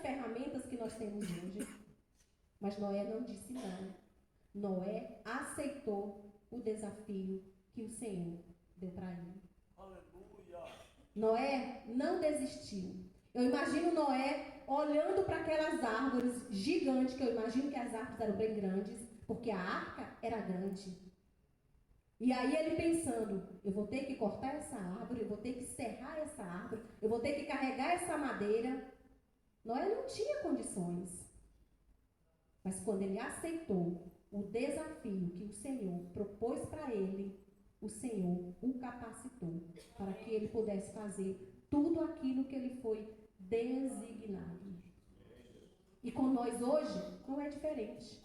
ferramentas que nós temos hoje. Mas Noé não disse não. Noé aceitou o desafio que o Senhor deu para ele. Aleluia. Noé não desistiu. Eu imagino Noé olhando para aquelas árvores gigantes, que eu imagino que as árvores eram bem grandes, porque a arca era grande. E aí ele pensando, eu vou ter que cortar essa árvore, eu vou ter que serrar essa árvore, eu vou ter que carregar essa madeira. Noé não tinha condições. Mas quando ele aceitou o desafio que o Senhor propôs para ele, o Senhor o capacitou para que ele pudesse fazer tudo aquilo que ele foi designado. E com nós hoje não é diferente.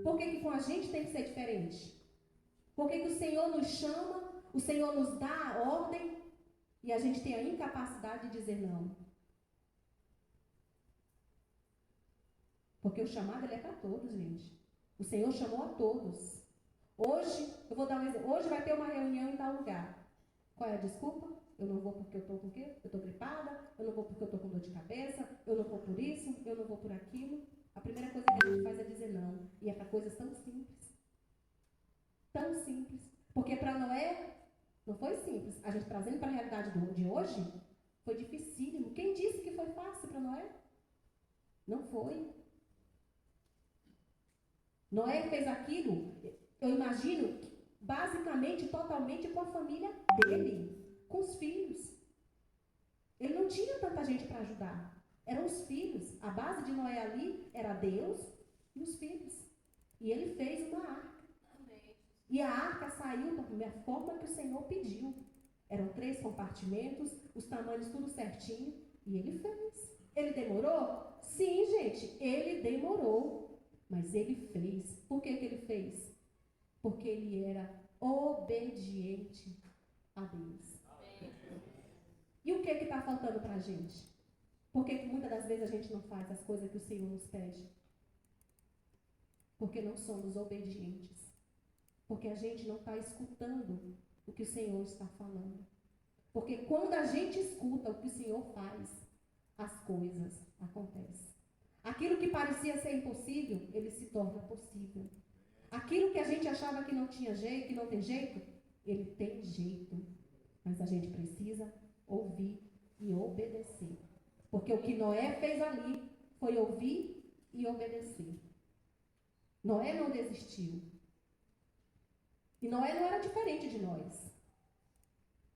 Por que com a gente tem que ser diferente? Por que o Senhor nos chama, o Senhor nos dá a ordem e a gente tem a incapacidade de dizer não? Porque o chamado ele é para todos, gente. O Senhor chamou a todos. Hoje, eu vou dar um exemplo. Hoje vai ter uma reunião em tal lugar. Qual é a desculpa? Eu não vou porque eu estou com o quê? Eu estou gripada, eu não vou porque eu estou com dor de cabeça, eu não vou por isso, eu não vou por aquilo. A primeira coisa que a gente faz é dizer não. E é para coisas tão simples. Tão simples. Porque para Noé, não foi simples. A gente trazendo para a realidade de hoje, foi dificílimo. Quem disse que foi fácil para Noé? Não foi. Noé fez aquilo, eu imagino, basicamente, totalmente com a família dele, com os filhos. Ele não tinha tanta gente para ajudar. Eram os filhos. A base de Noé ali era Deus e os filhos. E ele fez uma arca. E a arca saiu da forma que o Senhor pediu. Eram 3 compartimentos, os tamanhos tudo certinho. E ele fez. Ele demorou? Sim, gente, ele demorou. Mas ele fez. Por que ele fez? Porque ele era obediente a Deus. Amém. E o que está faltando para a gente? Por que muitas das vezes a gente não faz as coisas que o Senhor nos pede? Porque não somos obedientes. Porque a gente não está escutando o que o Senhor está falando. Porque quando a gente escuta o que o Senhor faz, as coisas acontecem. Aquilo que parecia ser impossível, ele se torna possível. Aquilo que a gente achava que não tinha jeito, que não tem jeito, ele tem jeito. Mas a gente precisa ouvir e obedecer. Porque o que Noé fez ali foi ouvir e obedecer. Noé não desistiu. E Noé não era diferente de nós.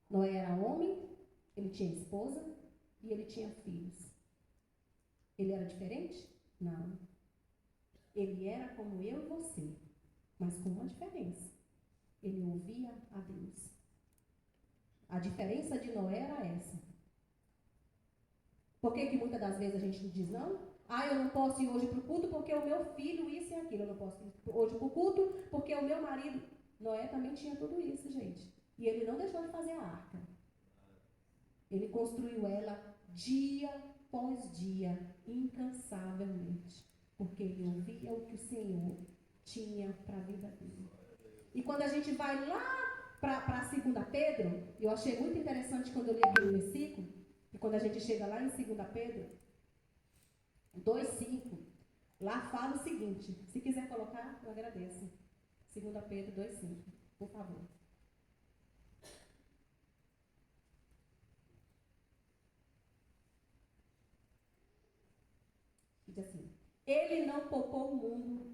Noé era homem, ele tinha esposa e ele tinha filhos. Ele era diferente? Não. Ele era como eu e você, mas com uma diferença. Ele ouvia a Deus. A diferença de Noé era essa. Por que muitas das vezes a gente diz não? Eu não posso ir hoje para o culto porque o meu filho isso e aquilo. Eu não posso ir hoje para o culto porque o meu marido... Noé também tinha tudo isso, gente. E ele não deixou de fazer a arca. Ele construiu ela dia após dia, incansavelmente. Porque ele ouvia o que o Senhor tinha para a vida dele. E quando a gente vai lá para 2 Pedro, eu achei muito interessante quando eu li aquele versículo, e quando a gente chega lá em 2 Pedro 2,5, lá fala o seguinte, se quiser colocar, eu agradeço. 2 Pedro 2,5, por favor. Diz assim: ele não poupou o mundo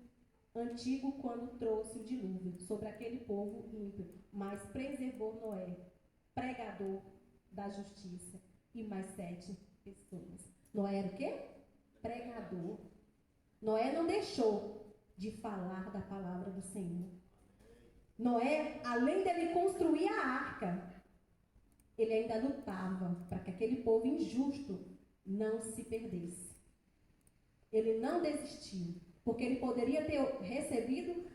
antigo quando trouxe o dilúvio sobre aquele povo ímpio, mas preservou Noé, pregador da justiça, e mais 7 pessoas. Noé era o quê? Pregador. Noé não deixou de falar da palavra do Senhor. Noé, além dele construir a arca, ele ainda lutava para que aquele povo injusto não se perdesse. Ele não desistiu, porque ele poderia ter recebido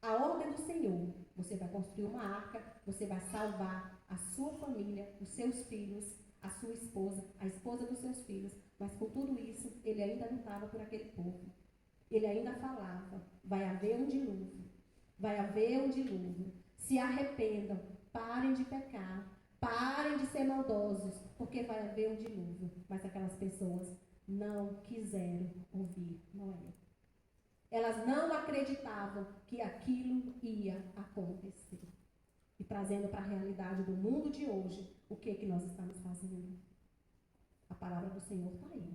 a ordem do Senhor. Você vai construir uma arca, você vai salvar a sua família, os seus filhos, a sua esposa, a esposa dos seus filhos. Mas com tudo isso, ele ainda lutava por aquele povo. Ele ainda falava, vai haver um dilúvio, vai haver um dilúvio. Se arrependam, parem de pecar, parem de ser maldosos, porque vai haver um dilúvio. Mas aquelas pessoas não quiseram ouvir Noé. Elas não acreditavam que aquilo ia acontecer. E trazendo para a realidade do mundo de hoje, o que nós estamos fazendo? A palavra do Senhor está aí.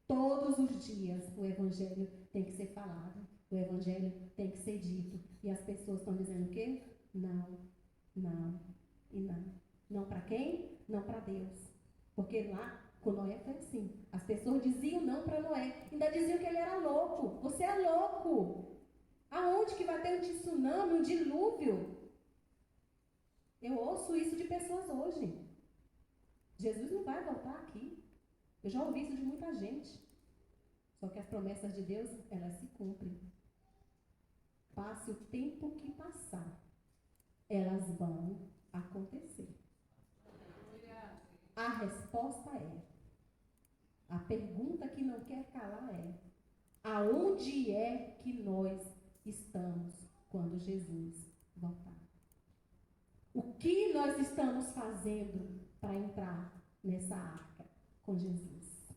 Todos os dias o Evangelho tem que ser falado. O Evangelho tem que ser dito. E as pessoas estão dizendo o quê? Não, não e não. Não para quem? Não para Deus. Porque lá com Noé foi assim. As pessoas diziam não para Noé. Ainda diziam que ele era louco. Você é louco. Aonde que vai ter um tsunami, um dilúvio? Eu ouço isso de pessoas hoje. Jesus não vai voltar aqui. Eu já ouvi isso de muita gente. Só que as promessas de Deus, elas se cumprem. Passe o tempo que passar, elas vão acontecer. A resposta é, a pergunta que não quer calar é, aonde é que nós estamos quando Jesus voltar? O que nós estamos fazendo para entrar nessa arca com Jesus?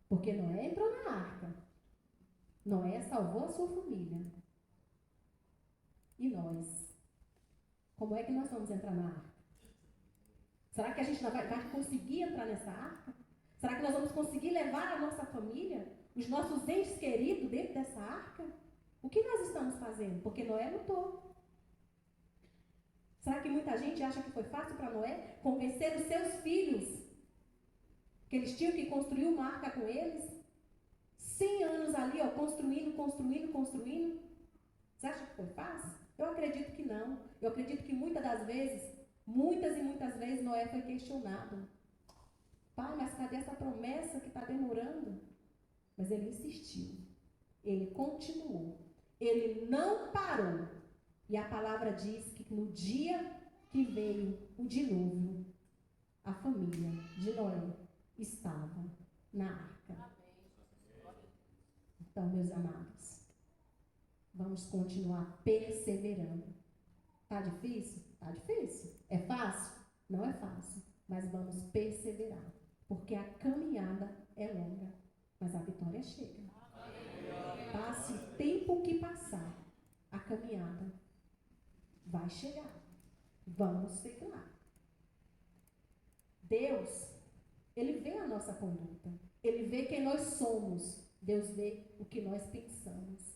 Porque Noé entrou na arca. Noé salvou a sua família. E nós? Como é que nós vamos entrar na arca? Será que a gente vai conseguir entrar nessa arca? Será que nós vamos conseguir levar a nossa família, os nossos entes queridos dentro dessa arca? O que nós estamos fazendo? Porque Noé lutou. Será que muita gente acha que foi fácil para Noé convencer os seus filhos que eles tinham que construir uma arca com eles? 100 anos ali, ó, construindo. Você acha que foi fácil? Eu acredito que não. Eu acredito que muitas e muitas vezes, Noé foi questionado. Pai, mas cadê essa promessa que está demorando? Mas ele insistiu. Ele continuou. Ele não parou. E a palavra diz que no dia que veio o dilúvio, a família de Noé estava na arca. Então, meus amados, vamos continuar perseverando. Tá difícil? Tá difícil. É fácil? Não é fácil. Mas vamos perseverar. Porque a caminhada é longa, mas a vitória chega. Passe o tempo que passar, a caminhada vai chegar. Vamos chegar. Deus, Ele vê a nossa conduta. Ele vê quem nós somos. Deus vê o que nós pensamos.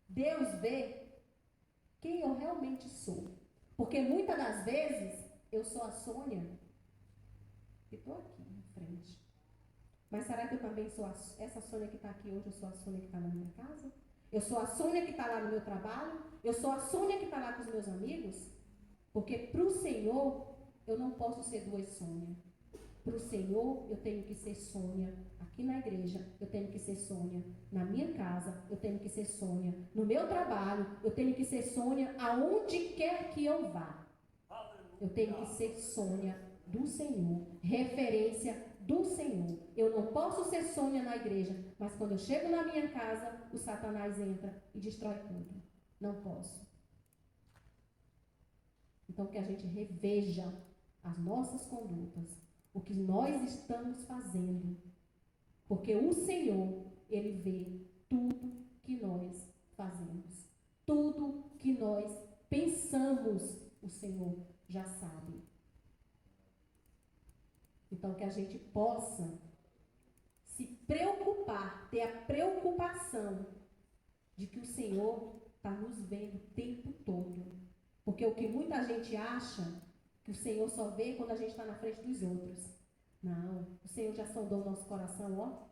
Deus vê quem eu realmente sou. Porque muitas das vezes eu sou a Sônia que estou aqui na frente. Mas será que eu também sou essa Sônia que está aqui hoje? Eu sou a Sônia que está na minha casa? Eu sou a Sônia que está lá no meu trabalho? Eu sou a Sônia que está lá com os meus amigos? Porque para o Senhor eu não posso ser duas Sônia. Para o Senhor eu tenho que ser Sônia aqui na igreja, eu tenho que ser Sônia na minha casa, eu tenho que ser Sônia no meu trabalho, eu tenho que ser Sônia aonde quer que eu vá. Eu tenho que ser Sônia do Senhor, referência do Senhor. Eu não posso ser Sônia na igreja, mas quando eu chego na minha casa, o Satanás entra e destrói tudo. Não posso. Então que a gente reveja as nossas condutas, o que nós estamos fazendo. Porque o Senhor, Ele vê tudo que nós fazemos. Tudo que nós pensamos, o Senhor já sabe. Então, que a gente possa se preocupar, ter a preocupação de que o Senhor está nos vendo o tempo todo. Porque o que muita gente acha, que o Senhor só vê quando a gente está na frente dos outros. Não, o Senhor já sondou o nosso coração, ó,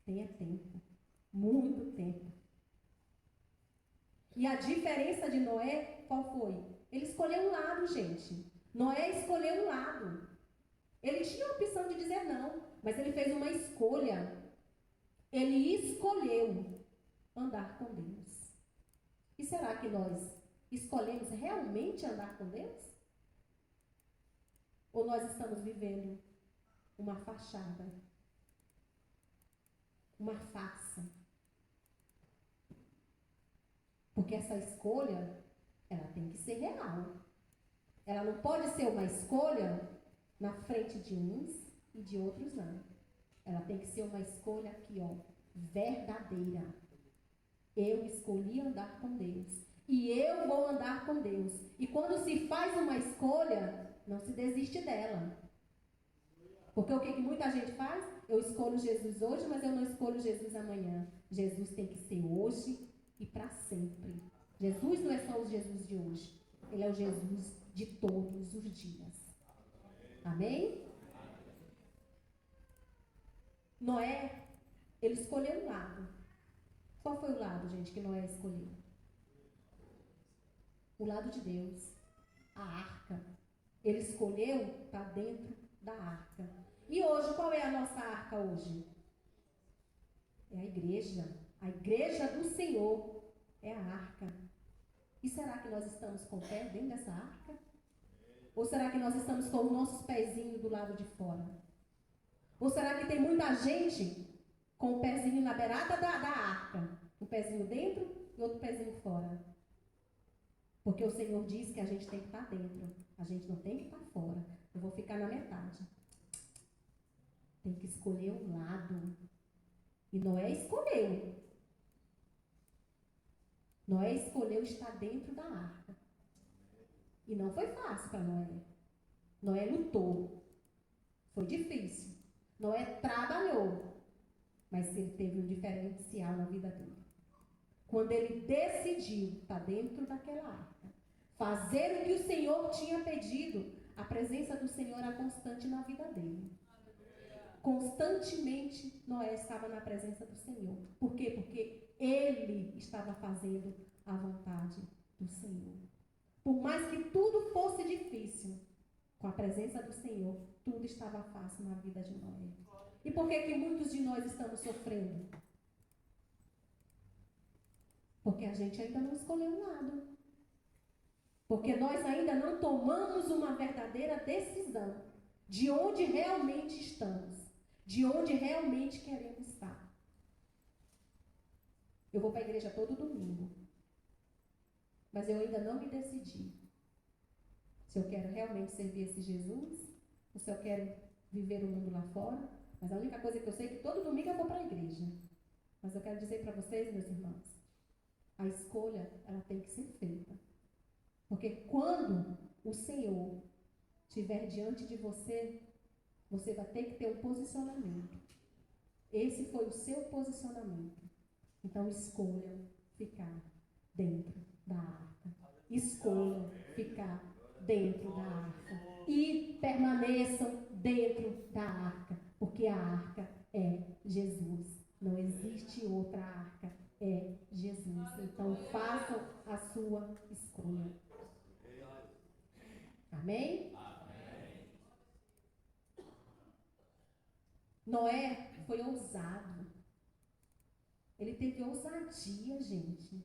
tenha tempo, muito tempo. E a diferença de Noé, qual foi? Ele escolheu um lado, gente. Noé escolheu um lado. Ele tinha a opção de dizer não, mas ele fez uma escolha. Ele escolheu andar com Deus. E será que nós escolhemos realmente andar com Deus? Ou nós estamos vivendo uma fachada, uma farsa? Porque essa escolha, ela tem que ser real. Ela não pode ser uma escolha na frente de uns e de outros não. Ela tem que ser uma escolha aqui, ó, verdadeira. Eu escolhi andar com Deus. E eu vou andar com Deus. E quando se faz uma escolha, não se desiste dela. Porque o que muita gente faz? Eu escolho Jesus hoje, mas eu não escolho Jesus amanhã. Jesus tem que ser hoje e para sempre. Jesus não é só o Jesus de hoje. Ele é o Jesus de todos os dias. Amém? Noé, ele escolheu um lado. Qual foi o lado, gente, que Noé escolheu? O lado de Deus. A arca. Ele escolheu estar dentro da arca. E hoje, qual é a nossa arca hoje? É a igreja. A igreja do Senhor é a arca. E será que nós estamos com o pé dentro dessa arca? Ou será que nós estamos com os nossos pezinhos do lado de fora? Ou será que tem muita gente com o pezinho na beirada da arca? Um pezinho dentro e outro pezinho fora. Porque o Senhor diz que a gente tem que estar dentro. A gente não tem que estar fora. Eu vou ficar na metade. Tem que escolher um lado. E Noé escolheu. Noé escolheu estar dentro da arca. E não foi fácil para Noé. Noé lutou. Foi difícil. Noé trabalhou. Mas ele teve um diferencial na vida dele. Quando ele decidiu estar dentro daquela arca, fazer o que o Senhor tinha pedido, a presença do Senhor era constante na vida dele. Constantemente Noé estava na presença do Senhor. Por quê? Porque ele estava fazendo a vontade do Senhor. Por mais que tudo fosse difícil, com a presença do Senhor, tudo estava fácil na vida de Noé. E por que muitos de nós estamos sofrendo? Porque a gente ainda não escolheu um lado. Porque nós ainda não tomamos uma verdadeira decisão de onde realmente estamos. De onde realmente queremos estar. Eu vou para a igreja todo domingo. Mas eu ainda não me decidi. Se eu quero realmente servir esse Jesus, ou se eu quero viver o mundo lá fora. Mas a única coisa que eu sei é que todo domingo eu vou para a igreja. Mas eu quero dizer para vocês, meus irmãos, a escolha, ela tem que ser feita. Porque quando o Senhor estiver diante de você, você vai ter que ter um posicionamento. Esse foi o seu posicionamento. Então, escolha ficar dentro da arca. Escolha ficar dentro da arca. E permaneçam dentro da arca. Porque a arca é Jesus. Não existe outra arca. É Jesus. Então, façam a sua escolha. Amém? Noé foi ousado. Ele teve ousadia, gente.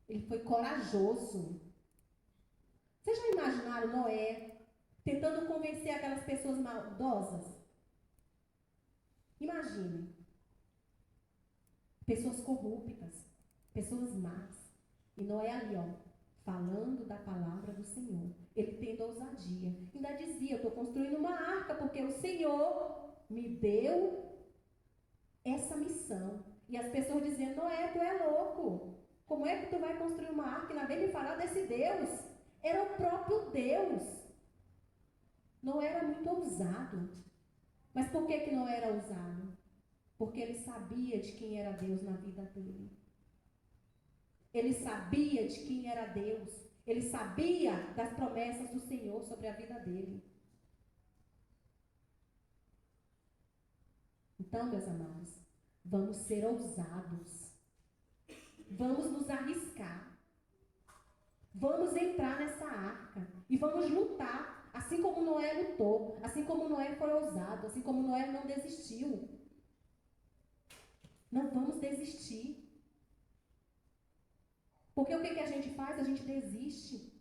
Ele foi corajoso. Vocês já imaginaram Noé tentando convencer aquelas pessoas maldosas? Imaginem. Pessoas corruptas, pessoas más. E Noé ali, ó, falando da palavra do Senhor. Ele tendo ousadia. Ainda dizia, eu estou construindo uma arca porque o Senhor me deu essa missão. E as pessoas dizendo, Noé, tu é louco. Como é que tu vai construir uma arca e ainda vem me falar desse Deus? Era o próprio Deus. Noé era muito ousado. Mas por que Noé era ousado? Porque ele sabia de quem era Deus na vida dele. Ele sabia de quem era Deus. Ele sabia das promessas do Senhor sobre a vida dele. Então, meus amados, vamos ser ousados. Vamos nos arriscar. Vamos entrar nessa arca. E vamos lutar. Assim como Noé lutou. Assim como Noé foi ousado. Assim como Noé não desistiu. Não vamos desistir. Porque o que a gente faz? A gente desiste.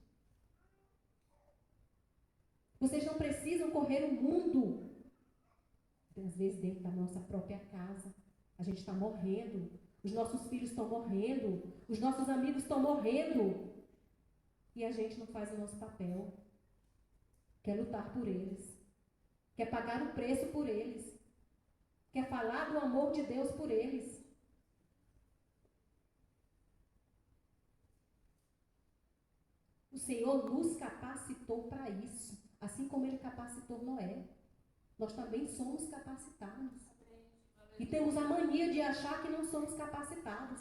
Vocês não precisam correr o mundo. Às vezes dentro da nossa própria casa. A gente está morrendo. Os nossos filhos estão morrendo. Os nossos amigos estão morrendo. E a gente não faz o nosso papel. Que é lutar por eles. quer pagar o preço por eles, quer falar do amor de Deus por eles. O Senhor nos capacitou para isso, assim como Ele capacitou Noé. Nós também somos capacitados. E temos a mania de achar que não somos capacitados.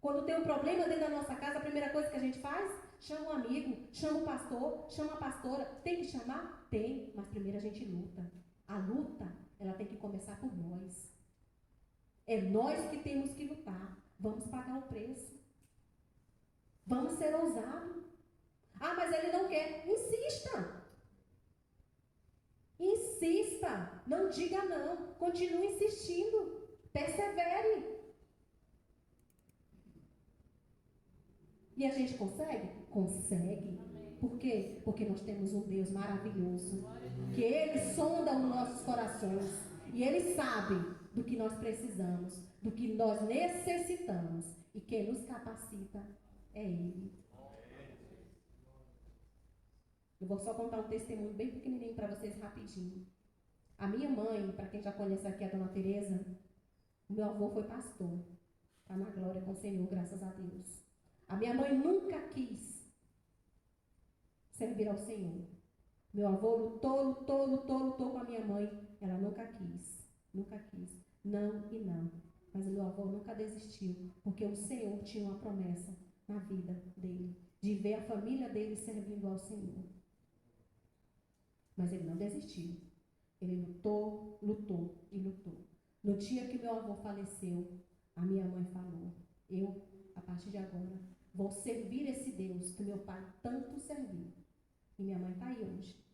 Quando tem um problema dentro da nossa casa, a primeira coisa que a gente faz? Chama um amigo, chama o pastor, chama a pastora. Tem que chamar? Tem, mas primeiro a gente luta. A luta, ela tem que começar por nós. É nós que temos que lutar. Vamos pagar o preço. Vamos ser ousados. Ah, mas ele não quer. Insista. Insista. Não diga não. Continue insistindo. Persevere. E a gente consegue? Consegue. Por quê? Porque nós temos um Deus maravilhoso. Que Ele sonda os nossos corações. E Ele sabe do que nós precisamos, do que nós necessitamos. E quem nos capacita é Ele. Eu vou só contar um testemunho bem pequenininho para vocês rapidinho. A minha mãe, para quem já conhece aqui a Dona Teresa, o meu avô foi pastor. Está na glória com o Senhor, graças a Deus. A minha mãe nunca quis servir ao Senhor. Meu avô lutou com a minha mãe. Ela nunca quis. Nunca quis. Não e não. Mas o meu avô nunca desistiu, porque o Senhor tinha uma promessa na vida dele, de ver a família dele servindo ao Senhor. Mas ele não desistiu. Ele lutou. No dia que meu avô faleceu, a minha mãe falou: eu, a partir de agora, vou servir esse Deus que meu pai tanto serviu. E minha mãe está aí hoje.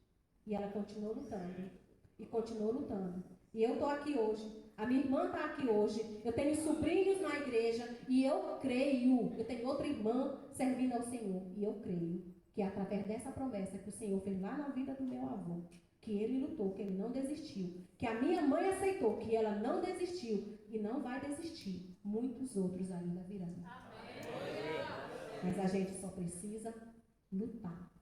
E ela continuou lutando. E continuou lutando. E eu estou aqui hoje. A minha irmã está aqui hoje. Eu tenho sobrinhos na igreja. E eu creio. Eu tenho outra irmã servindo ao Senhor. E eu creio que é através dessa promessa que o Senhor fez lá na vida do meu avô, que ele lutou, que ele não desistiu, que a minha mãe aceitou, que ela não desistiu e não vai desistir. Muitos outros ainda virão. Amém. Mas a gente só precisa lutar.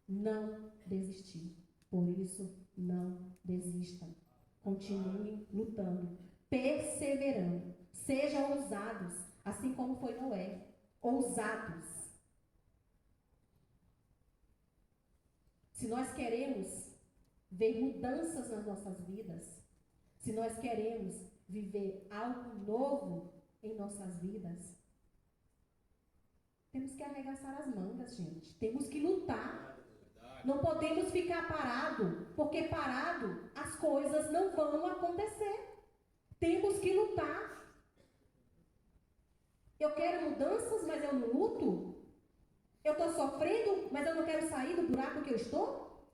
Não desistir. Por isso, não desistam. Continuem lutando, perseverando. Sejam ousados, assim como foi Noé. Ousados. Se nós queremos ver mudanças nas nossas vidas, se nós queremos viver algo novo em nossas vidas, temos que arregaçar as mangas, gente. Temos que lutar. Não podemos ficar parado, porque parado as coisas não vão acontecer. Temos que lutar. Eu quero mudanças, mas eu não luto. Eu estou sofrendo, mas eu não quero sair do buraco que eu estou.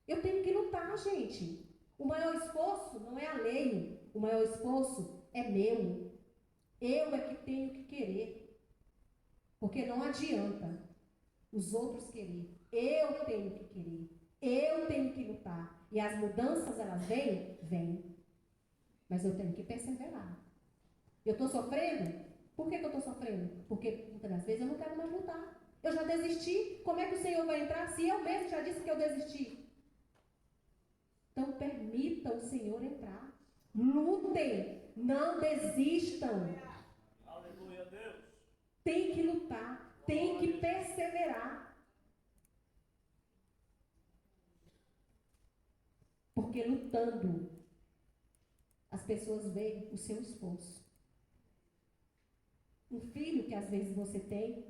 Eu tenho que lutar, gente. O maior esforço não é alheio. O maior esforço é meu. Eu é que tenho que querer. Porque não adianta os outros querer. Eu tenho que querer. Eu tenho que lutar. E as mudanças, elas vêm? Vêm. Mas eu tenho que perseverar. Eu estou sofrendo? Por que eu estou sofrendo? Porque muitas das vezes eu não quero mais lutar. Eu já desisti. Como é que o Senhor vai entrar se eu mesmo já disse que eu desisti? Então permita o Senhor entrar. Lutem. Não desistam. Aleluia, Deus. Tem que lutar. Tem que perseverar. Porque lutando, as pessoas veem o seu esforço. Um filho que às vezes você tem,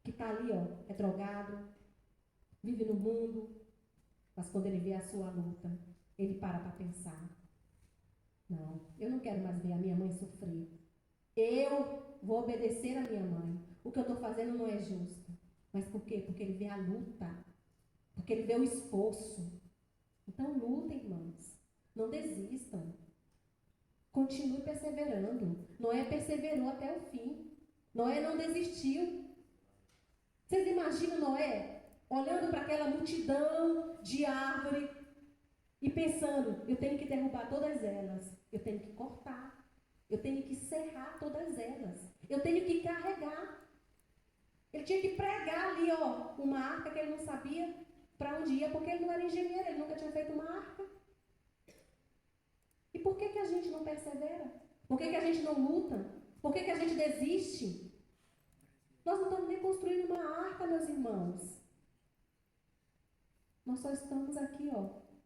que está ali, ó, é drogado, vive no mundo, mas quando ele vê a sua luta, ele para pensar: não, eu não quero mais ver a minha mãe sofrer. Eu vou obedecer a minha mãe. O que eu estou fazendo não é justo. Mas por quê? Porque ele vê a luta, porque ele vê o esforço. Então lutem, irmãos. Não desistam. Continue perseverando. Noé perseverou até o fim. Noé não desistiu. Vocês imaginam Noé olhando para aquela multidão de árvore e pensando: eu tenho que derrubar todas elas, eu tenho que cortar, eu tenho que serrar todas elas, eu tenho que carregar. Ele tinha que pregar ali, ó, uma arca que ele não sabia para onde ia, porque ele não era engenheiro, ele nunca tinha feito uma arca. E por que a gente não persevera? Por que a gente não luta? Por que a gente desiste? Nós não estamos nem construindo uma arca, meus irmãos. Nós só estamos aqui,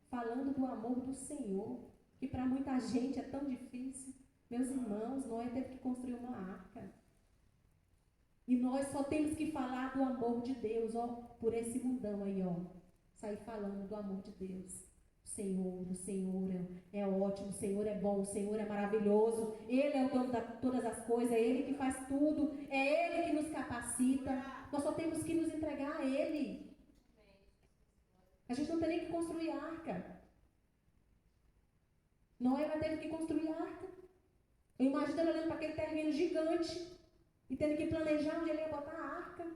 falando do amor do Senhor, que para muita gente é tão difícil. Meus irmãos, Noé teve que construir uma arca. E nós só temos que falar do amor de Deus, por esse mundão aí, sair falando do amor de Deus. O Senhor é ótimo, o Senhor é bom, o Senhor é maravilhoso, Ele é o dono de todas as coisas, é Ele que faz tudo, é Ele que nos capacita. Nós só temos que nos entregar a Ele. A gente não tem nem que construir arca. Noé teve que construir arca. Eu imagino ele olhando para aquele terreno gigante e tendo que planejar onde ele ia botar a arca.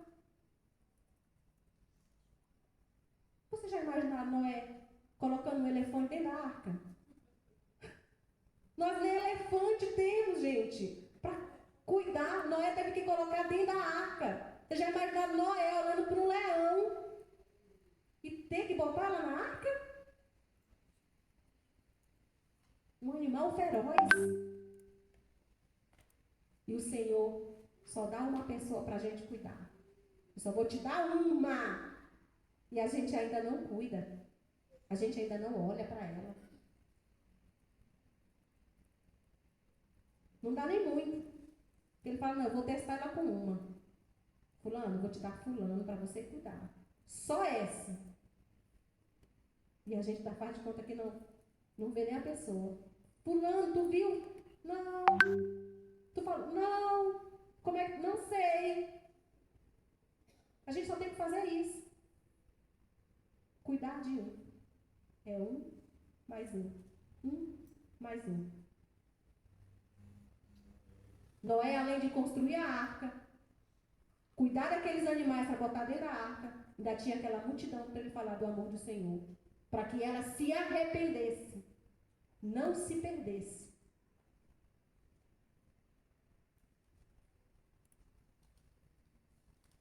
Você já imaginaram Noé colocando um elefante dentro da arca? Nós nem elefante temos, gente, para cuidar. Noé teve que colocar dentro da arca. Você já imaginaram Noé olhando para um leão e ter que botar lá na arca? Um animal feroz. E o Senhor só dá uma pessoa para a gente cuidar. Eu só vou te dar uma. E a gente ainda não cuida. A gente ainda não olha para ela. Não dá nem muito. Ele fala, não, eu vou testar ela com uma. Fulano, vou te dar fulano para você cuidar. Só essa. E a gente faz de conta que não vê nem a pessoa. Fulano, tu viu? Não. Tu fala, não. Como é que? Não sei. A gente só tem que fazer isso. Cuidar de um. É um mais um. Um mais um. Noé, além de construir a arca, cuidar daqueles animais para botar dentro da arca, ainda tinha aquela multidão para ele falar do amor do Senhor. Para que ela se arrependesse. Não se perdesse.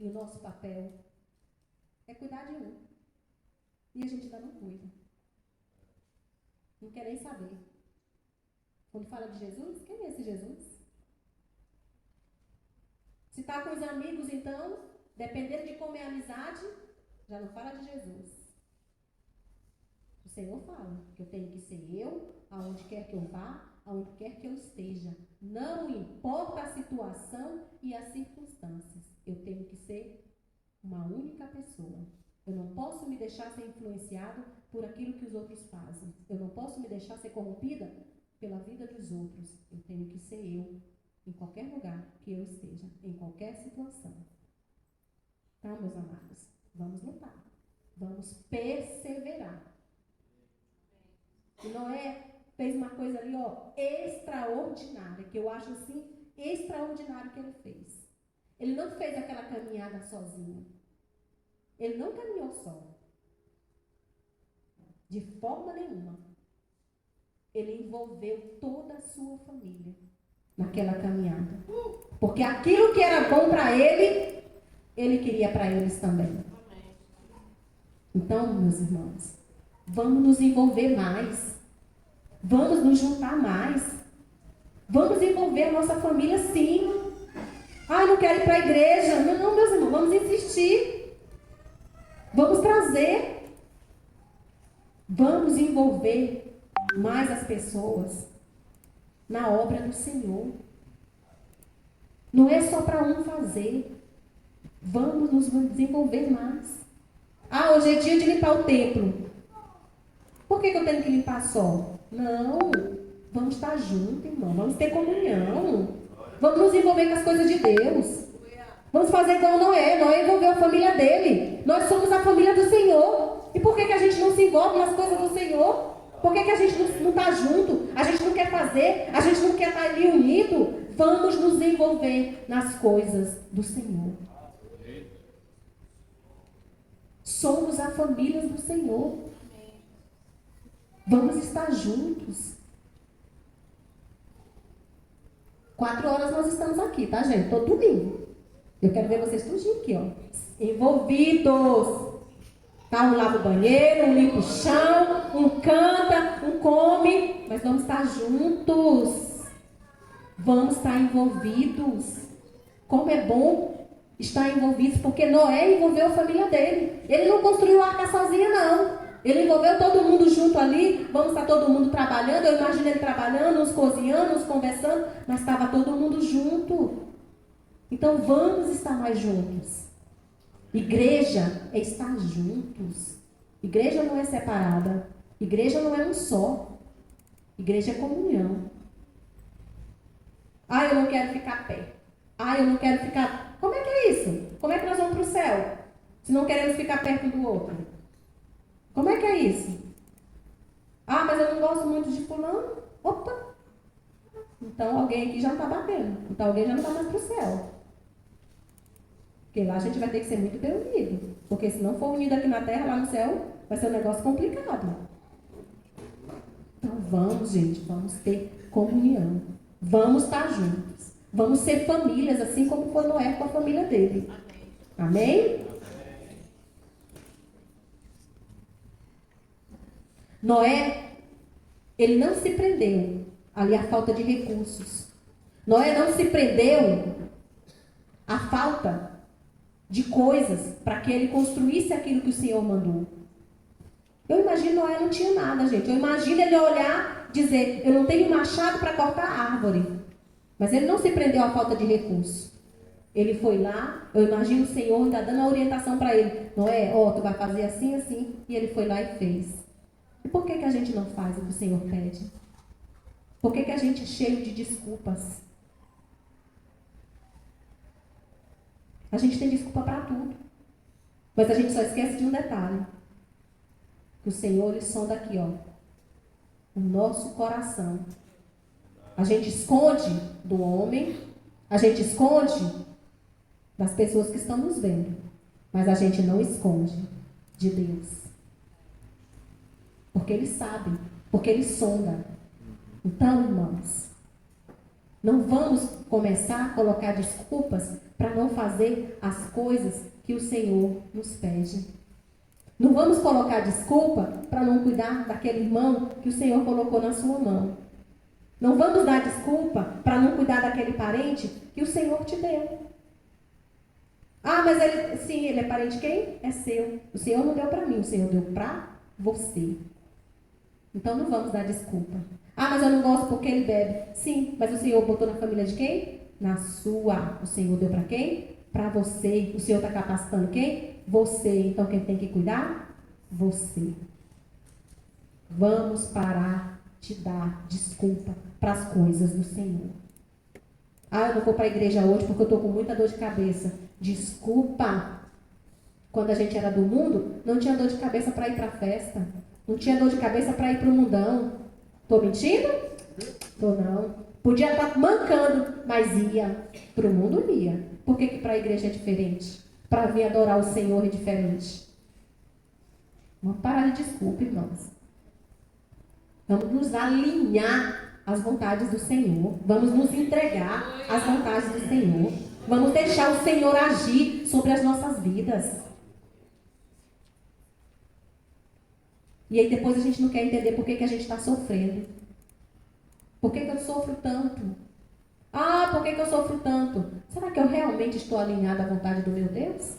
E o nosso papel é cuidar de um. E a gente ainda não cuida. Não quer nem saber. Quando fala de Jesus, quem é esse Jesus? Se está com os amigos, então, dependendo de como é a amizade, já não fala de Jesus. O Senhor fala que eu tenho que ser eu, aonde quer que eu vá, aonde quer que eu esteja. Não importa a situação e as circunstâncias. Eu tenho que ser uma única pessoa. Eu não posso me deixar ser influenciado por aquilo que os outros fazem. Eu não posso me deixar ser corrompida pela vida dos outros. Eu tenho que ser eu, em qualquer lugar que eu esteja, em qualquer situação. Tá, meus amados? Vamos lutar. Vamos perseverar. E Noé fez uma coisa ali, extraordinária, que eu acho assim, extraordinário que ele fez. Ele não fez aquela caminhada sozinho. Ele não caminhou só. De forma nenhuma. Ele envolveu toda a sua família naquela caminhada. Porque aquilo que era bom para ele, ele queria para eles também. Então, meus irmãos, vamos nos envolver mais. Vamos nos juntar mais. Vamos envolver a nossa família, sim. Ah, não quero ir para a igreja. Não, meus irmãos, vamos insistir. Vamos trazer. Vamos envolver mais as pessoas na obra do Senhor. Não é só para um fazer. Vamos nos desenvolver mais. Ah, hoje é dia de limpar o templo. Por que eu tenho que limpar só? Não. Vamos estar juntos, irmão. Vamos ter comunhão. Vamos nos envolver com as coisas de Deus. Vamos fazer igual Noé. Noé envolveu a família dele. Nós somos a família do Senhor. E por que a gente não se envolve nas coisas do Senhor? Por que a gente não está junto? A gente não quer fazer? A gente não quer estar ali unido? Vamos nos envolver nas coisas do Senhor. Somos a família do Senhor. Vamos estar juntos. 4 horas nós estamos aqui, tá, gente? Todo domingo. Eu quero ver vocês tudinho aqui, envolvidos. Tá, um lava o banheiro, um limpa o chão, um canta, um come, mas vamos estar juntos. Vamos estar envolvidos. Como é bom estar envolvidos, porque Noé envolveu a família dele. Ele não construiu a arca sozinho, não. Ele envolveu todo mundo junto ali. Vamos estar todo mundo trabalhando. Eu imagino ele trabalhando, uns cozinhando, uns conversando, mas estava todo mundo junto. Então vamos estar mais juntos. Igreja é estar juntos. Igreja não é separada. Igreja não é um só. Igreja é comunhão. Ah, eu não quero ficar perto. Ah, eu não quero ficar... Como é que é isso? Como é que nós vamos para o céu? Se não queremos ficar perto do outro. Como é que é isso? Ah, mas eu não gosto muito de fulano. Opa! Então alguém aqui já não está batendo. Então alguém já não está mais para o céu. Porque lá a gente vai ter que ser muito bem unido. Porque se não for unido aqui na terra, lá no céu, vai ser um negócio complicado. Então vamos, gente, vamos ter comunhão. Vamos estar juntos. Vamos ser famílias, assim como foi Noé com a família dele. Amém? Noé, ele não se prendeu ali à falta de recursos. Noé não se prendeu à falta de coisas para que ele construísse aquilo que o Senhor mandou. Eu imagino Noé não tinha nada, gente. Eu imagino ele olhar, dizer, eu não tenho machado para cortar a árvore. Mas ele não se prendeu à falta de recurso. Ele foi lá, eu imagino o Senhor ainda dando a orientação para ele. Noé, ó, tu vai fazer assim, assim. E ele foi lá e fez. E por que a gente não faz o que o Senhor pede? Por que a gente é cheio de desculpas? A gente tem desculpa para tudo. Mas a gente só esquece de um detalhe. Que o Senhor, ele sonda aqui, ó. O nosso coração. A gente esconde do homem. A gente esconde das pessoas que estão nos vendo. Mas a gente não esconde de Deus. Porque Ele sabe. Porque Ele sonda. Então, irmãos, não vamos começar a colocar desculpas para não fazer as coisas que o Senhor nos pede. Não vamos colocar desculpa para não cuidar daquele irmão que o Senhor colocou na sua mão. Não vamos dar desculpa para não cuidar daquele parente que o Senhor te deu. Ah, mas ele, sim, ele é parente de quem? É seu. O Senhor não deu para mim, o Senhor deu para você. Então não vamos dar desculpa. Ah, mas eu não gosto porque ele bebe. Sim, mas o Senhor botou na família de quem? Na sua. O Senhor deu para quem? Para você. O Senhor está capacitando quem? Você. Então quem tem que cuidar? Você. Vamos parar de dar desculpa para as coisas do Senhor. Ah, eu não vou para a igreja hoje porque eu estou com muita dor de cabeça. Desculpa. Quando a gente era do mundo, não tinha dor de cabeça para ir para a festa. Não tinha dor de cabeça para ir para o mundão. Estou mentindo? Estou não. Podia estar mancando, mas ia. Para o mundo ia. Por que para a igreja é diferente? Para vir adorar o Senhor é diferente. Vamos parar de desculpa, irmãos. Vamos nos alinhar às vontades do Senhor. Vamos nos entregar às vontades do Senhor. Vamos deixar o Senhor agir sobre as nossas vidas. E aí depois a gente não quer entender por que a gente está sofrendo. Por que eu sofro tanto? Ah, por que eu sofro tanto? Será que eu realmente estou alinhada à vontade do meu Deus?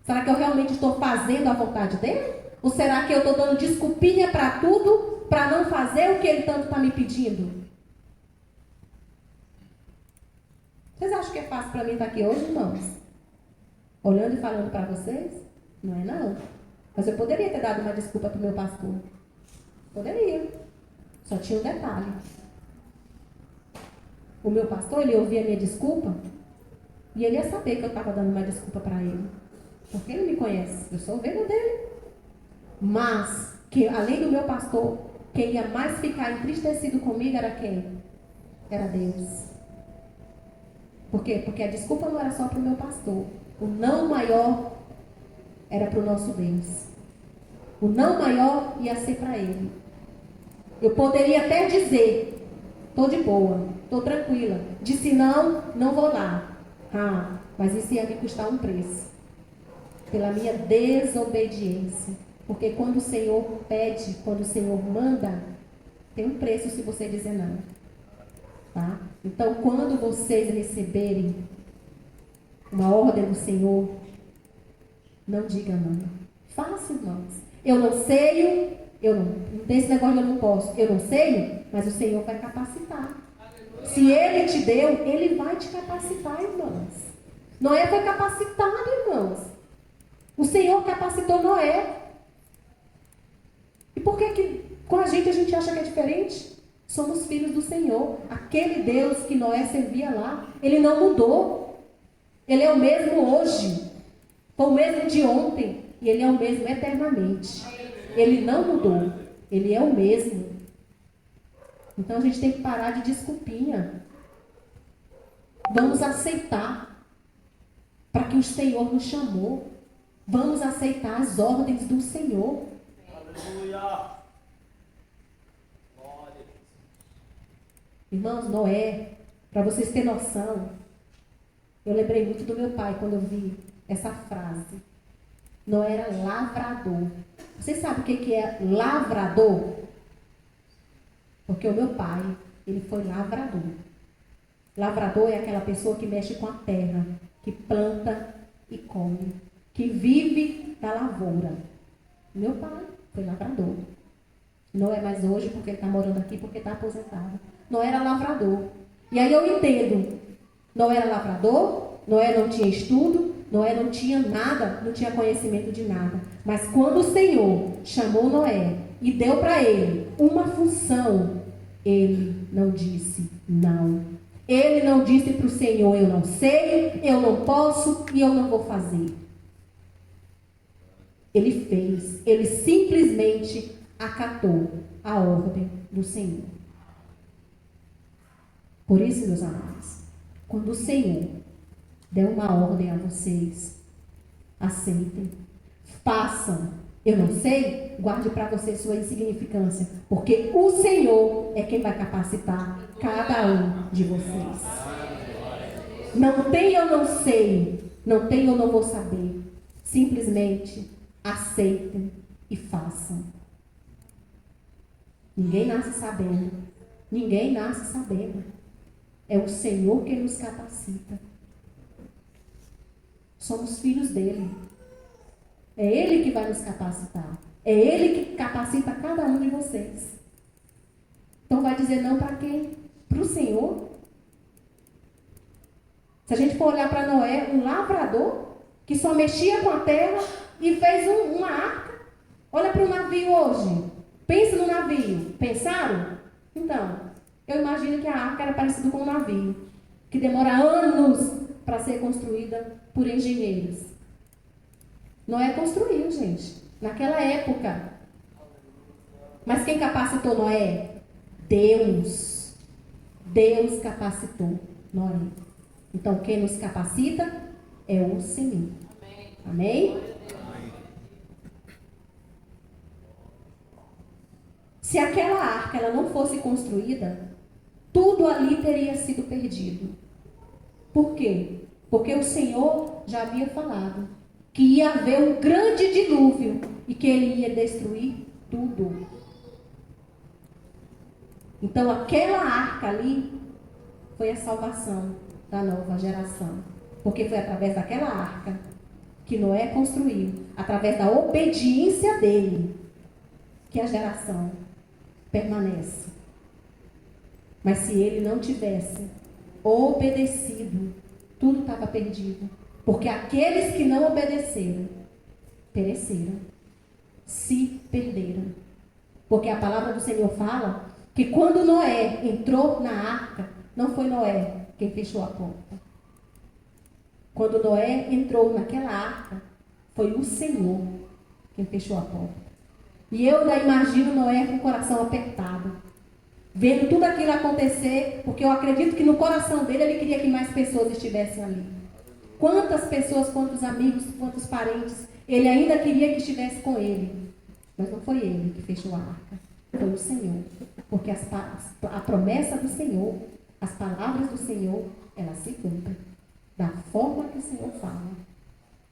Será que eu realmente estou fazendo a vontade dele? Ou será que eu estou dando desculpinha para tudo, para não fazer o que ele tanto está me pedindo? Vocês acham que é fácil para mim estar aqui hoje, irmãos? Olhando e falando para vocês? Não é não. Mas eu poderia ter dado uma desculpa para o meu pastor. Poderia. Só tinha um detalhe. O meu pastor, ele ouvia a minha desculpa e ele ia saber que eu estava dando uma desculpa para ele. Porque ele me conhece. Eu sou ovelha dele. Mas, que além do meu pastor, quem ia mais ficar entristecido comigo era quem? Era Deus. Por quê? Porque a desculpa não era só para o meu pastor. O não maior era para o nosso Deus. O não maior ia ser para ele. Eu poderia até dizer, estou de boa, estou tranquila. Disse não, não vou lá. Ah, mas isso ia me custar um preço. Pela minha desobediência. Porque quando o Senhor pede, quando o Senhor manda, tem um preço se você dizer não. Tá? Então, quando vocês receberem uma ordem do Senhor, não diga não. Faça, irmãos. Eu não sei, não tem esse negócio de eu não posso. Eu não sei, mas o Senhor vai capacitar. Se Ele te deu, Ele vai te capacitar, irmãos. Noé foi capacitado, irmãos. O Senhor capacitou Noé. E por que com a gente acha que é diferente? Somos filhos do Senhor. Aquele Deus que Noé servia lá, Ele não mudou. Ele é o mesmo hoje. Foi o mesmo de ontem. E Ele é o mesmo eternamente. Ele não mudou. Ele é o mesmo. Então a gente tem que parar de desculpinha. Vamos aceitar. Para que o Senhor nos chamou. Vamos aceitar as ordens do Senhor. Aleluia. Irmãos, Noé, para vocês terem noção, eu lembrei muito do meu pai quando eu vi essa frase. Noé era lavrador. Vocês sabem o que é lavrador? Porque o meu pai, ele foi lavrador. Lavrador é aquela pessoa que mexe com a terra, que planta e come, que vive da lavoura. Meu pai foi lavrador. Não é mais hoje porque ele está morando aqui, porque está aposentado. Não era lavrador. E aí eu entendo. Não era lavrador, Noé não tinha estudo, Noé não tinha nada, não tinha conhecimento de nada. Mas quando o Senhor chamou Noé e deu para ele uma função, ele não disse não. Ele não disse para o Senhor, eu não sei, eu não posso e eu não vou fazer. Ele fez, ele simplesmente acatou a ordem do Senhor. Por isso, meus amados, quando o Senhor der uma ordem a vocês, aceitem, façam. Eu não sei, guarde para você sua insignificância, porque o Senhor é quem vai capacitar cada um de vocês. Não tem eu não sei, não tem eu não vou saber. Simplesmente aceitem e façam. Ninguém nasce sabendo. Ninguém nasce sabendo. É o Senhor que nos capacita. Somos filhos dele. É Ele que vai nos capacitar. É Ele que capacita cada um de vocês. Então vai dizer não para quem? Para o Senhor. Se a gente for olhar para Noé, um lavrador que só mexia com a terra e fez uma arca. Olha para o navio hoje. Pensa no navio. Pensaram? Então, eu imagino que a arca era parecida com um navio, que demora anos para ser construída por engenheiros. Noé construiu, gente, naquela época. Mas quem capacitou Noé? Deus. Deus capacitou Noé. Então, quem nos capacita é o Senhor. Amém? Se aquela arca ela não fosse construída, tudo ali teria sido perdido. Por quê? Porque o Senhor já havia falado que ia haver um grande dilúvio e que Ele ia destruir tudo. Então aquela arca ali foi a salvação da nova geração. Porque foi através daquela arca que Noé construiu, através da obediência dele, que a geração permanece. Mas se ele não tivesse obedecido, tudo estava perdido. Porque aqueles que não obedeceram, pereceram, se perderam. Porque a palavra do Senhor fala que quando Noé entrou na arca, não foi Noé quem fechou a porta. Quando Noé entrou naquela arca, foi o Senhor quem fechou a porta. E eu ainda imagino Noé com o coração apertado, vendo tudo aquilo acontecer, porque eu acredito que no coração dele ele queria que mais pessoas estivessem ali. Quantas pessoas, quantos amigos, quantos parentes, ele ainda queria que estivesse com ele. Mas não foi ele que fechou a arca, foi o Senhor. Porque a promessa do Senhor, as palavras do Senhor, elas se cumprem da forma que o Senhor fala.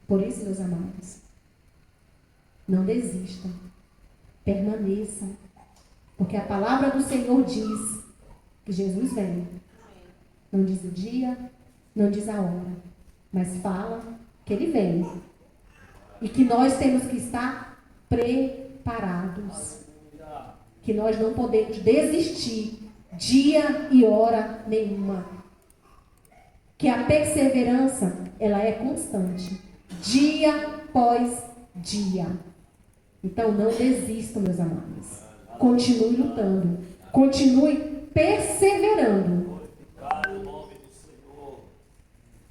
Por isso, meus amados, Não desistam. Permaneçam. Porque a palavra do Senhor diz que Jesus vem. Não diz o dia, não diz a hora, mas fala que Ele vem. E que nós temos que estar preparados. Que nós não podemos desistir dia e hora nenhuma. Que a perseverança, ela é constante. Dia após dia. Então não desistam, meus amados. Continue lutando. Continue perseverando.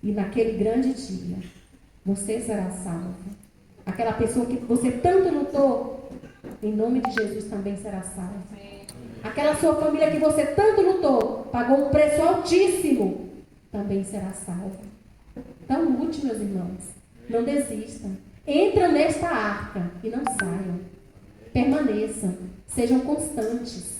E naquele grande dia, você será salvo. Aquela pessoa que você tanto lutou, em nome de Jesus também será salva. Aquela sua família que você tanto lutou, pagou um preço altíssimo, também será salva. Então lute, meus irmãos. Não desistam. Entram nesta arca e não saiam. Permaneçam. Sejam constantes.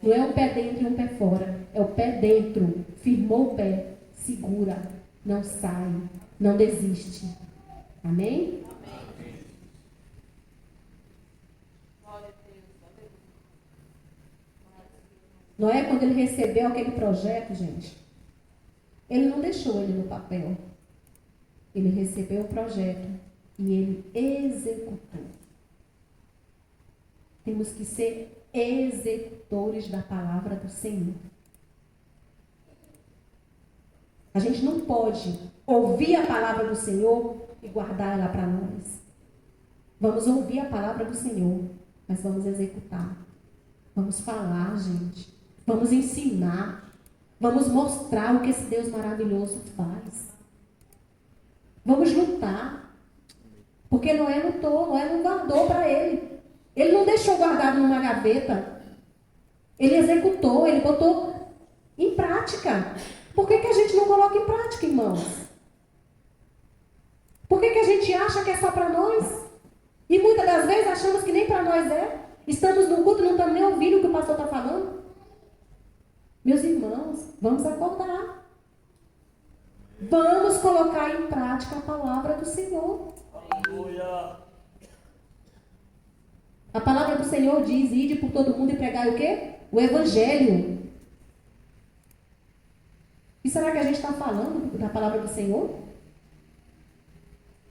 Não é um pé dentro e um pé fora. É o pé dentro. Firmou o pé. Segura. Não sai. Não desiste. Amém? Noé, quando ele recebeu aquele projeto, gente, ele não deixou ele no papel. Ele recebeu o projeto e ele executou. Temos que ser executores da palavra do Senhor. A gente não pode ouvir a palavra do Senhor e guardar ela para nós. Vamos ouvir a palavra do Senhor, mas vamos executar. Vamos falar, gente. Vamos ensinar. Vamos mostrar o que esse Deus maravilhoso faz. Vamos lutar. Porque Noé lutou, Noé não guardou para ele. Ele não deixou guardado numa gaveta. Ele executou, ele botou em prática. Por que a gente não coloca em prática, irmãos? Por que a gente acha que é só para nós? E muitas das vezes achamos que nem para nós é. Estamos no culto e não estamos nem ouvindo o que o pastor está falando. Meus irmãos, vamos acordar. Vamos colocar em prática a palavra do Senhor. Aleluia. A palavra do Senhor diz: ide por todo mundo e pregai o quê? O Evangelho. E será que a gente está falando da palavra do Senhor?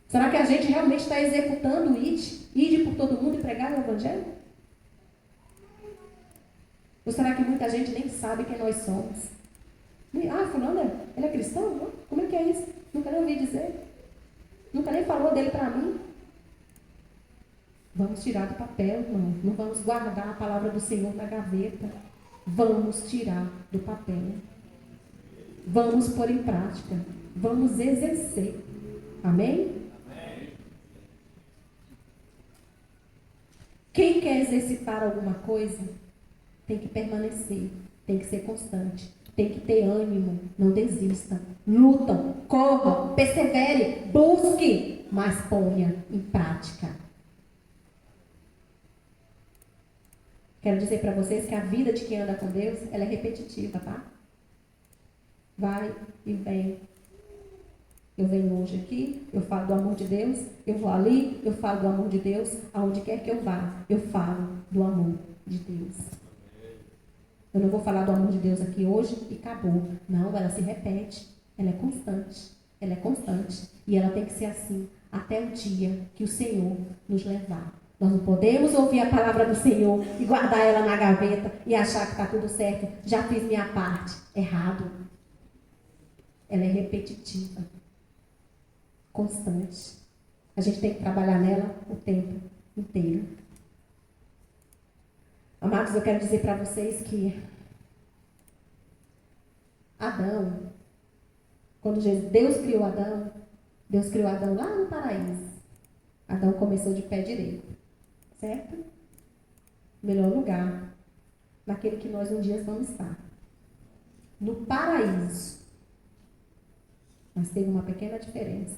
Será que a gente realmente está executando o ide por todo mundo e pregar o Evangelho? Ou será que muita gente nem sabe quem nós somos? Ah, fulano, ele é cristão? Não? Como é que é isso? Nunca nem ouvi dizer. Nunca nem falou dele para mim. Vamos tirar do papel, irmão. Não vamos guardar a palavra do Senhor na gaveta. Vamos tirar do papel. Vamos pôr em prática. Vamos exercer. Amém? Amém. Quem quer exercitar alguma coisa, tem que permanecer. Tem que ser constante. Tem que ter ânimo. Não desista. Lutam, corram, persevere, busque, mas ponha em prática. Quero dizer para vocês que a vida de quem anda com Deus, ela é repetitiva, tá? Vai e vem. Eu venho hoje aqui, eu falo do amor de Deus, eu vou ali, eu falo do amor de Deus, aonde quer que eu vá, eu falo do amor de Deus. Eu não vou falar do amor de Deus aqui hoje e acabou. Não, ela se repete, ela é constante, ela é constante. E ela tem que ser assim, até o dia que o Senhor nos levar. Nós não podemos ouvir a palavra do Senhor e guardar ela na gaveta e achar que está tudo certo. Já fiz minha parte. Errado. Ela é repetitiva. Constante. A gente tem que trabalhar nela o tempo inteiro. Amados, eu quero dizer para vocês que Adão, quando Deus criou Adão lá no paraíso. Adão começou de pé direito. Certo? Melhor lugar. Naquele que nós um dia vamos estar. No paraíso. Mas teve uma pequena diferença.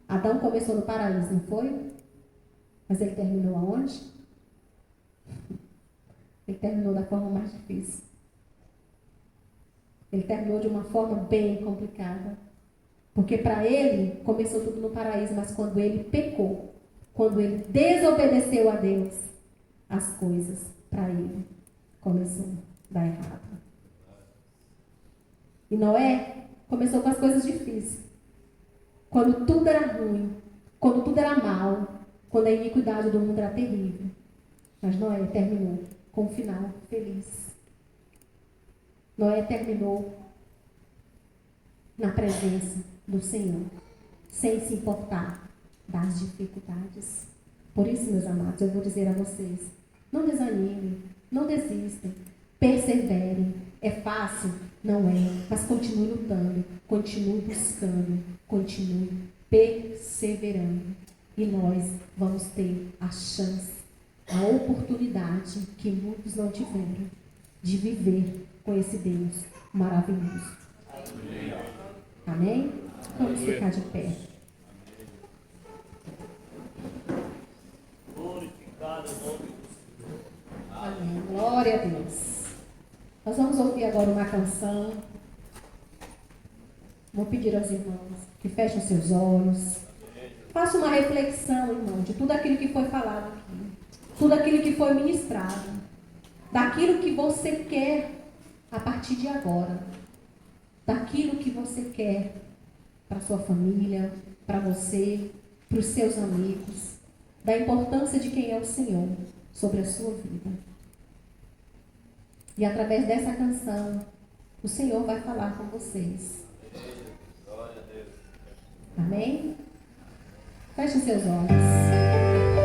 Adão começou no paraíso, não foi? Mas ele terminou aonde? Ele terminou da forma mais difícil. Ele terminou de uma forma bem complicada. Porque para ele, começou tudo no paraíso, mas quando ele pecou, quando ele desobedeceu a Deus, as coisas para ele começou a dar errado. E Noé começou com as coisas difíceis. Quando tudo era ruim, quando tudo era mal, quando a iniquidade do mundo era terrível. Mas Noé terminou com um final feliz. Noé terminou na presença do Senhor, sem se importar das dificuldades. Por isso, meus amados, eu vou dizer a vocês, não desanimem, não desistem, perseverem. É fácil? Não é, mas continue lutando, continue buscando, continue perseverando. E nós vamos ter a chance, a oportunidade que muitos não tiveram de viver com esse Deus maravilhoso. Amém? Vamos ficar de pé. Glorificado o nome do Senhor. Amém. Glória a Deus. Nós vamos ouvir agora uma canção. Vou pedir aos irmãos que fechem seus olhos. Faça uma reflexão, irmão, de tudo aquilo que foi falado aqui. Tudo aquilo que foi ministrado. Daquilo que você quer a partir de agora. Daquilo que você quer para sua família, para você, para os seus amigos. Da importância de quem é o Senhor sobre a sua vida. E através dessa canção, o Senhor vai falar com vocês. Amém? Feche seus olhos.